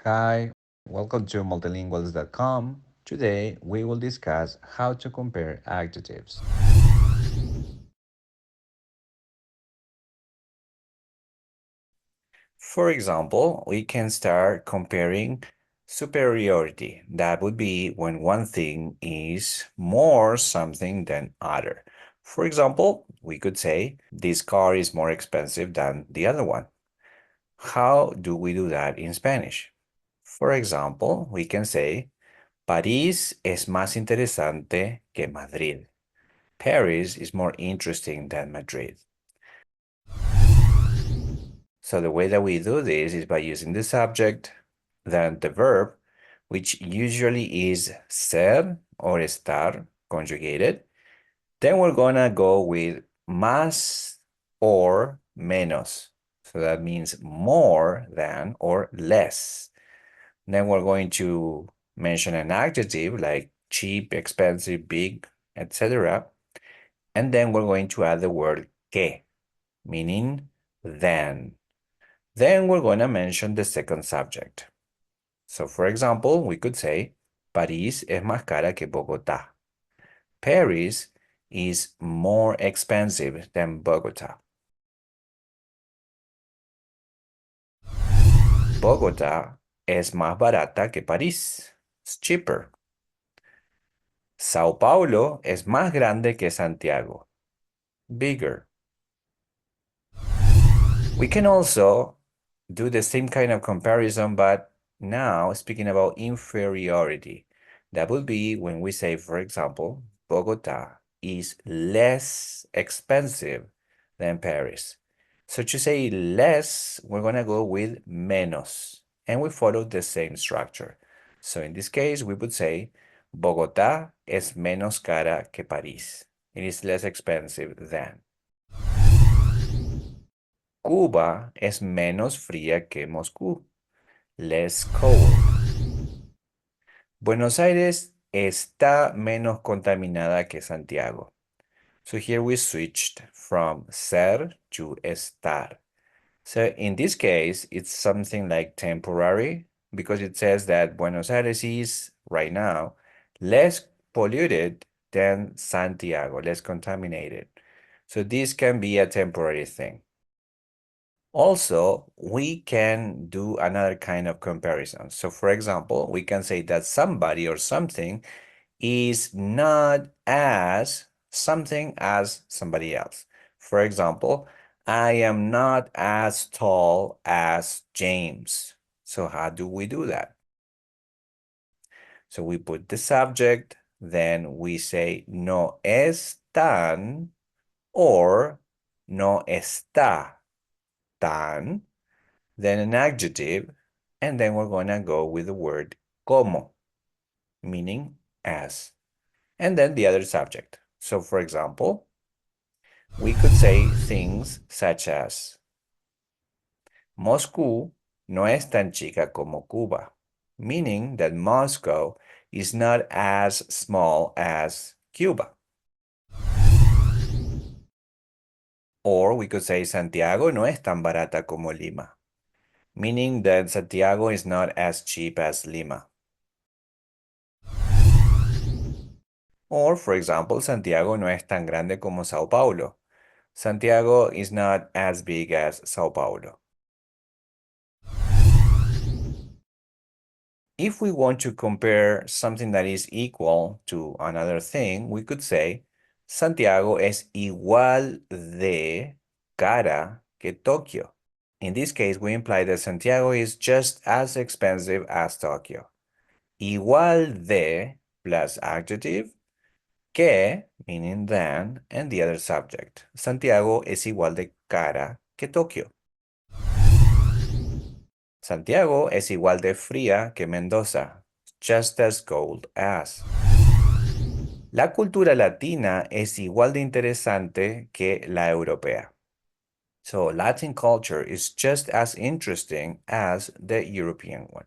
Hi, welcome to multilingualz.com. Today we will discuss how to compare adjectives. For example, we can start comparing superiority. That would be when one thing is more something than other. For example, we could say this car is more expensive than the other one. How do we do that in Spanish? For example, we can say París es más interesante que Madrid. Paris is more interesting than Madrid. So the way that we do this is by using the subject, then the verb, which usually is ser or estar conjugated. Then we're gonna go with más or menos. So that means more than or less. Then we're going to mention an adjective like cheap, expensive, big, etc. And then we're going to add the word que, meaning than. Then we're going to mention the second subject. So for example, we could say, París es más cara que Bogotá. Paris is more expensive than Bogotá. Bogotá es más barata que París. It's cheaper. Sao Paulo es más grande que Santiago. Bigger. We can also do the same kind of comparison, but now speaking about inferiority. That would be when we say, for example, Bogota is less expensive than Paris. So to say less, we're going to go with menos, and we follow the same structure. So in this case, we would say, Bogotá es menos cara que París. It is less expensive than. Cuba es menos fría que Moscú. Less cold. Buenos Aires está menos contaminada que Santiago. So here we switched from ser to estar. So in this case, it's something like temporary because it says that Buenos Aires is right now less polluted than Santiago, less contaminated. So this can be a temporary thing. Also, we can do another kind of comparison. So for example, we can say that somebody or something is not as something as somebody else. For example, I am not as tall as James. So how do we do that? So we put the subject, then we say no es tan or no está tan, then an adjective, and then we're going to go with the word como, meaning as, and then the other subject. So for example, we could say things such as Moscú no es tan chica como Cuba, meaning that Moscow is not as small as Cuba. Or we could say Santiago no es tan barata como Lima, meaning that Santiago is not as cheap as Lima. Or, for example, Santiago no es tan grande como Sao Paulo. Santiago is not as big as Sao Paulo. If we want to compare something that is equal to another thing, we could say Santiago es igual de cara que Tokio. In this case, we imply that Santiago is just as expensive as Tokyo. Igual de plus adjective, que, meaning than, and the other subject. Santiago es igual de cara que Tokio. Santiago es igual de fría que Mendoza, just as cold as. La cultura latina es igual de interesante que la europea. So Latin culture is just as interesting as the European one.